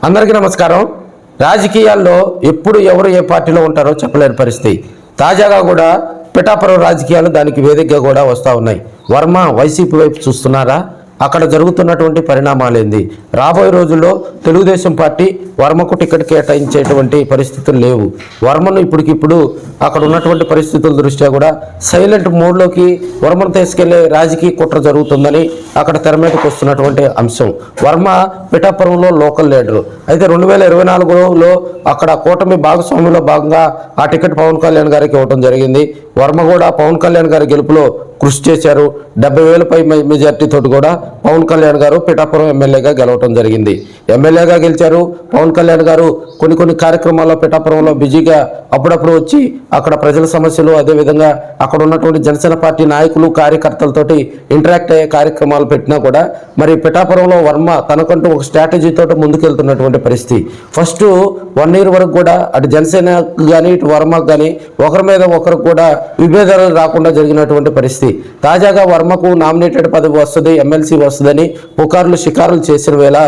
అందరికీ నమస్కారం. రాజకీయాల్లో ఎప్పుడు ఎవరు ఏ పార్టీలో ఉంటారో చెప్పలేని పరిస్థితి. తాజాగా కూడా పిఠాపురం రాజకీయాలు దానికి వేదికగా కూడా వస్తూ ఉన్నాయి. వర్మ వైసీపీ వైపు చూస్తున్నారా? అక్కడ జరుగుతున్నటువంటి పరిణామాలు ఏంది? రాబోయే రోజుల్లో తెలుగుదేశం పార్టీ వర్మకు టికెట్ కేటాయించేటువంటి పరిస్థితులు లేవు. వర్మను ఇప్పటికిప్పుడు అక్కడ ఉన్నటువంటి పరిస్థితుల దృష్ట్యా కూడా సైలెంట్ మోడ్లోకి వర్మను తీసుకెళ్లే రాజకీయ కుట్ర జరుగుతుందని అక్కడ తెర మీదకి వస్తున్నటువంటి అంశం. వర్మ పిఠాపురంలో లోకల్ లీడరు అయితే 2024లో అక్కడ కూటమి భాగస్వామ్యంలో భాగంగా ఆ టికెట్ పవన్ కళ్యాణ్ గారికి ఇవ్వడం జరిగింది. వర్మ కూడా పవన్ కళ్యాణ్ గారి గెలుపులో కృషి చేశారు. 70,000 పై మెజార్టీతో కూడా పవన్ కళ్యాణ్ గారు పిఠాపురం ఎమ్మెల్యేగా గెలవడం జరిగింది. ఎమ్మెల్యేగా గెలిచారు. పవన్ కళ్యాణ్ గారు కొన్ని కార్యక్రమాల్లో పిఠాపురంలో బిజీగా అప్పుడప్పుడు వచ్చి అక్కడ ప్రజల సమస్యలు, అదేవిధంగా అక్కడ ఉన్నటువంటి జనసేన పార్టీ నాయకులు కార్యకర్తలతోటి ఇంటరాక్ట్ అయ్యే కార్యక్రమాలు పెట్టినా కూడా మరి పిఠాపురంలో వర్మ తనకంటూ ఒక స్ట్రాటజీతో ముందుకెళ్తున్నటువంటి పరిస్థితి. ఫస్ట్ 1 year వరకు కూడా అటు జనసేనకు కానీ ఇటు వర్మకు కానీ ఒకరి మీద ఒకరికి కూడా విభేదాలు రాకుండా జరిగినటువంటి పరిస్థితి. తాజాగా వర్మకు నామినేటెడ్ పదవి వస్తుంది, ఎమ్మెల్సీ వస్తుందని పుకార్లు షికారులు చేసిన వేళ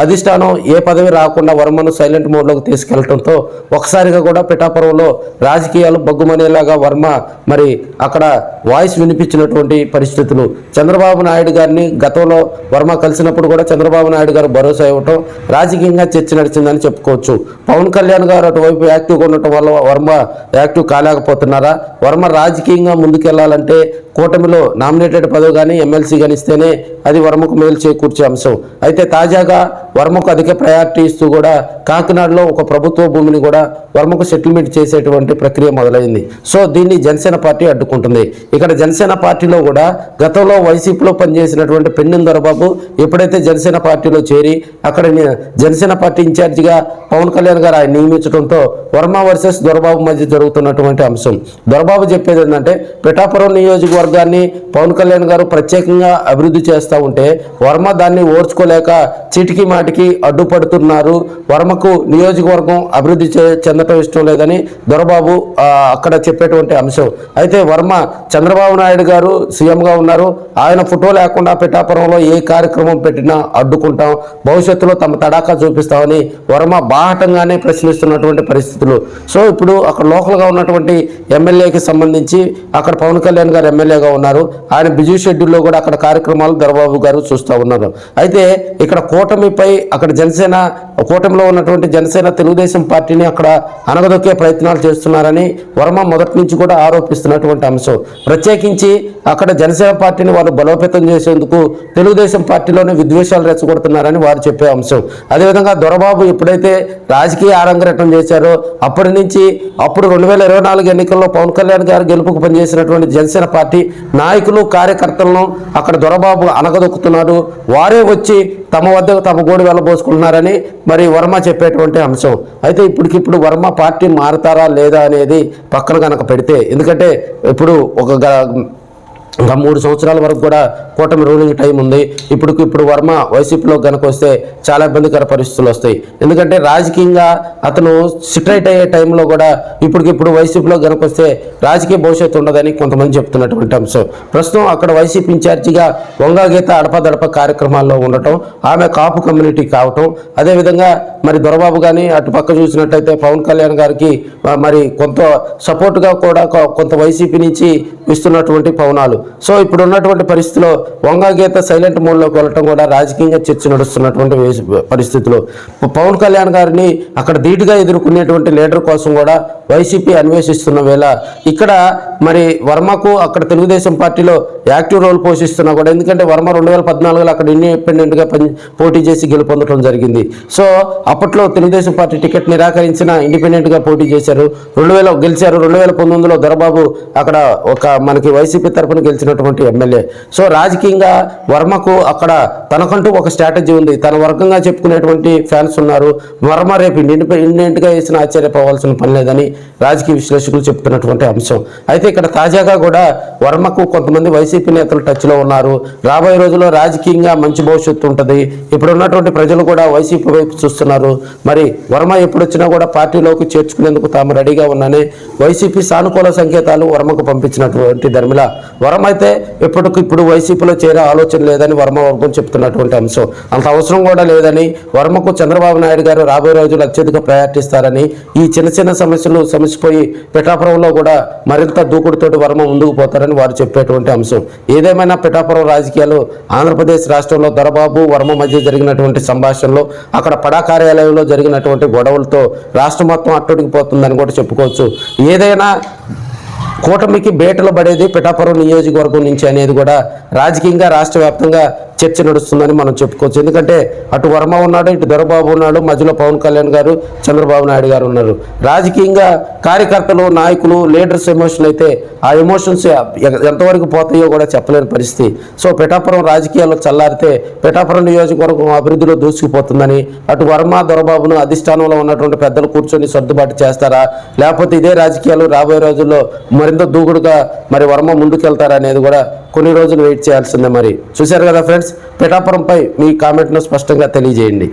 అధిష్టానం ఏ పదవి రాకుండా వర్మను సైలెంట్ మోడ్లోకి తీసుకెళ్లడంతో ఒకసారిగా కూడా పిఠాపురంలో రాజకీయాలు బగ్గుమనేలాగా వర్మ మరి అక్కడ వాయిస్ వినిపించినటువంటి పరిస్థితులు. చంద్రబాబు నాయుడు గారిని గతంలో వర్మ కలిసినప్పుడు కూడా చంద్రబాబు నాయుడు గారు భరోసా ఇవ్వటం రాజకీయంగా చర్చ నడిచిందని చెప్పుకోవచ్చు. పవన్ కళ్యాణ్ గారు అటువైపు యాక్టివ్గా ఉండటం వల్ల వర్మ యాక్టివ్ కాలేకపోతున్నారా? వర్మ రాజకీయంగా ముందుకెళ్లాలంటే కూటమిలో నామినేటెడ్ పదవి కానీ ఎమ్మెల్సీ కానీ ఇస్తేనే అది వర్మకు మేలు చేకూర్చే అంశం. అయితే తాజాగా వర్మకు అధిక ప్రయారిటీ ఇస్తూ కూడా కాకినాడలో ఒక ప్రభుత్వ భూమిని కూడా వర్మకు సెటిల్మెంట్ చేసేటువంటి ప్రక్రియ మొదలైంది. సో దీన్ని జనసేన పార్టీ అడ్డుకుంటుంది. ఇక్కడ జనసేన పార్టీలో కూడా గతంలో వైసీపీలో పనిచేసినటువంటి పెన్నిన దొరబాబు ఎప్పుడైతే జనసేన పార్టీలో చేరి అక్కడ జనసేన పార్టీ ఇన్ఛార్జిగా పవన్ కళ్యాణ్ గారు ఆయన నియమించడంతో వర్మ వర్సెస్ దొరబాబు మధ్య జరుగుతున్నటువంటి అంశం. దొరబాబు చెప్పేది ఏంటంటే పిఠాపురం నియోజకవర్గాన్ని పవన్ కళ్యాణ్ గారు ప్రత్యేకంగా అభివృద్ధి చేస్తూ ఉంటే వర్మ దాన్ని ఓర్చుకోలేక చీటికి మాటికి అడ్డుపడుతున్నారు. వర్మకు నియోజకవర్గం అభివృద్ధి చెందటం ఇష్టం లేదని దొరబాబు అక్కడ చెప్పేటువంటి అంశం. అయితే వర్మ చంద్రబాబు నాయుడు గారు సీఎంగా ఉన్నారు, ఆయన ఫోటో లేకుండా పిఠాపురంలో ఏ కార్యక్రమం పెట్టినా అడ్డుకుంటాం, భవిష్యత్తులో తమ తడాకా చూపిస్తామని వర్మ బాహటంగానే ప్రశ్నిస్తున్నటువంటి పరిస్థితులు. సో ఇప్పుడు అక్కడ లోకల్గా ఉన్నటువంటి ఎమ్మెల్యేకి సంబంధించి అక్కడ పవన్ కళ్యాణ్ గారు ఎమ్మెల్యేగా ఉన్నారు. ఆయన బిజీ షెడ్యూల్లో కూడా అక్కడ కార్యక్రమాలు దొరబాబు గారు చూస్తూ ఉన్నారు. అయితే ఇక్కడ కూటమిపై అక్కడ జనసేన కూటమిలో ఉన్నటువంటి జనసేన తెలుగుదేశం పార్టీని అక్కడ అనగదొక్కే ప్రయత్నాలు చేస్తున్నారని వర్మ మొదటి నుంచి కూడా ఆరోపిస్తున్నటువంటి అంశం. ప్రత్యేకించి అక్కడ జనసేన పార్టీని వారు బలోపేతం చేసేందుకు తెలుగుదేశం పార్టీలోనే విద్వేషాలు రెచ్చగొడుతున్నారని వారు చెప్పే అంశం. అదేవిధంగా దొరబాబు ఎప్పుడైతే రాజకీయ ఆరంగరేటం చేశారో అప్పటి నుంచి అప్పుడు 2024 ఎన్నికల్లో పవన్ కళ్యాణ్ గారు గెలుపుకు పనిచేసినటువంటి జనసేన పార్టీ నాయకులు కార్యకర్తలను అక్కడ దొరబాబు అనగదొక్కుతున్నారు. వారే వచ్చి తమ వద్దకు తమ గోడు వెళ్ళబోసుకుంటున్నారని మరి వర్మ చెప్పేటువంటి అంశం. అయితే ఇప్పటికిప్పుడు వర్మ పార్టీ మారుతారా లేదా అనేది పక్కన కనుక పెడితే, ఎందుకంటే ఇప్పుడు ఇంకా 3 సంవత్సరాల వరకు కూడా కూటమి రూలింగ్ టైం ఉంది. ఇప్పుడు వర్మ వైసీపీలో కనుక వస్తే చాలా ఇబ్బందికర పరిస్థితులు వస్తాయి. ఎందుకంటే రాజకీయంగా అతను సిట్రైట్ అయ్యే టైంలో కూడా ఇప్పటికిప్పుడు వైసీపీలో కనుక వస్తే రాజకీయ భవిష్యత్తు ఉండదని కొంతమంది చెప్తున్నటువంటి అంశం. ప్రస్తుతం అక్కడ వైసీపీ ఇన్ఛార్జిగా వంగా గీత అడపదడప కార్యక్రమాల్లో ఉండటం, ఆమె కాపు కమ్యూనిటీ కావటం, అదేవిధంగా మరి దొరబాబు కానీ అటు పక్క చూసినట్టయితే పవన్ కళ్యాణ్ గారికి మరి కొంత సపోర్ట్గా కూడా కొంత వైసీపీ నుంచి ఇస్తున్నటువంటి పవనాలు. సో ఇప్పుడు ఉన్నటువంటి పరిస్థితిలో వంగా గీత సైలెంట్ మోడ్లోకి వెళ్ళటం కూడా రాజకీయంగా చర్చ నడుస్తున్నటువంటి పరిస్థితుల్లో పవన్ కళ్యాణ్ గారిని అక్కడ ధీటుగా ఎదుర్కొనేటువంటి లీడర్ కోసం కూడా వైసీపీ అన్వేషిస్తున్న వేళ ఇక్కడ మరి వర్మకు అక్కడ తెలుగుదేశం పార్టీలో యాక్టివ్ రోల్ పోషిస్తున్నా కూడా, ఎందుకంటే వర్మ 2014లో అక్కడ ఇండిపెండెంట్గా పోటీ చేసి గెలుపొందడం జరిగింది. సో అప్పట్లో తెలుగుదేశం పార్టీ టికెట్ నిరాకరించిన ఇండిపెండెంట్గా పోటీ చేశారు, గెలిచారు. 2019లో దొరబాబు అక్కడ ఒక మనకి వైసీపీ తరఫున గెలిచినటువంటి ఎమ్మెల్యే. సో రాజకీయంగా వర్మకు అక్కడ తనకంటూ ఒక స్ట్రాటజీ ఉంది, తన వర్గంగా చెప్పుకునేటువంటి ఫ్యాన్స్ ఉన్నారు. వర్మ రేపు ఇండిపెండెంట్గా వేసిన ఆశ్చర్యపోవాల్సిన పని లేదని రాజకీయ విశ్లేషకులు చెప్తున్నటువంటి అంశం. అయితే ఇక్కడ తాజాగా కూడా వర్మకు కొంతమంది వైసీపీ నేతలు టచ్లో ఉన్నారు. రాబోయే రోజుల్లో రాజకీయంగా మంచి భవిష్యత్తు ఉంటుంది. ఇప్పుడు ఉన్నటువంటి ప్రజలు కూడా వైసీపీ వైపు చూస్తున్నారు. మరి వర్మ ఎప్పుడు వచ్చినా కూడా పార్టీలోకి చేర్చుకునేందుకు తాము రెడీగా ఉన్నానే వైసీపీ సానుకూల సంకేతాలు వర్మకు పంపించినటువంటి ధర్మిల వర్మ వర్మ అయితే ఇప్పుడు వైసీపీలో చేరే ఆలోచన లేదని వర్మ వర్గం చెప్తున్నటువంటి అంశం. అంత అవసరం కూడా లేదని, వర్మకు చంద్రబాబు నాయుడు గారు రాబోయే రోజులు అత్యధిక ప్రయారిటీ ఇస్తారని, ఈ చిన్న చిన్న సమస్యలు సమసిపోయి పిఠాపురంలో కూడా మరింత దూకుడుతోటి వర్మ ముందుకు పోతారని వారు చెప్పేటువంటి అంశం. ఏదేమైనా పిఠాపురం రాజకీయాలు ఆంధ్రప్రదేశ్ రాష్ట్రంలో దొరబాబు వర్మ మధ్య జరిగినటువంటి సంభాషణలో, అక్కడ పడా కార్యాలయంలో జరిగినటువంటి గొడవలతో రాష్ట్రం మొత్తం అట్టుడికిపోతుందని కూడా చెప్పుకోవచ్చు. ఏదైనా కూటమికి బేటలు పడేది పిఠాపురం నియోజకవర్గం నుంచి అనేది కూడా రాజకీయంగా రాష్ట్ర వ్యాప్తంగా చర్చ నడుస్తుందని మనం చెప్పుకోవచ్చు. ఎందుకంటే అటు వర్మ ఉన్నాడు, ఇటు దొరబాబు ఉన్నాడు, మధ్యలో పవన్ కళ్యాణ్ గారు, చంద్రబాబు నాయుడు గారు ఉన్నారు. రాజకీయంగా కార్యకర్తలు, నాయకులు, లీడర్స్ ఎమోషన్ అయితే ఆ ఎమోషన్స్ ఎంతవరకు పోతాయో కూడా చెప్పలేని పరిస్థితి. సో పిఠాపురం రాజకీయాల్లో చల్లారితే పిఠాపురం నియోజకవర్గం అభివృద్ధిలో దూసుకుపోతుందని, అటు వర్మ దొరబాబును అధిష్టానంలో ఉన్నటువంటి పెద్దలు కూర్చొని సర్దుబాటు చేస్తారా, లేకపోతే ఇదే రాజకీయాలు రాబోయే రోజుల్లో మరింత దూకుడుగా మరి వర్మ ముందుకెళ్తారా అనేది కూడా కొన్ని రోజులు వెయిట్ చేయాల్సిందే. మరి చూశారు కదా ఫ్రెండ్స్, పిఠాపురంపై మీ కామెంట్ను స్పష్టంగా తెలియజేయండి.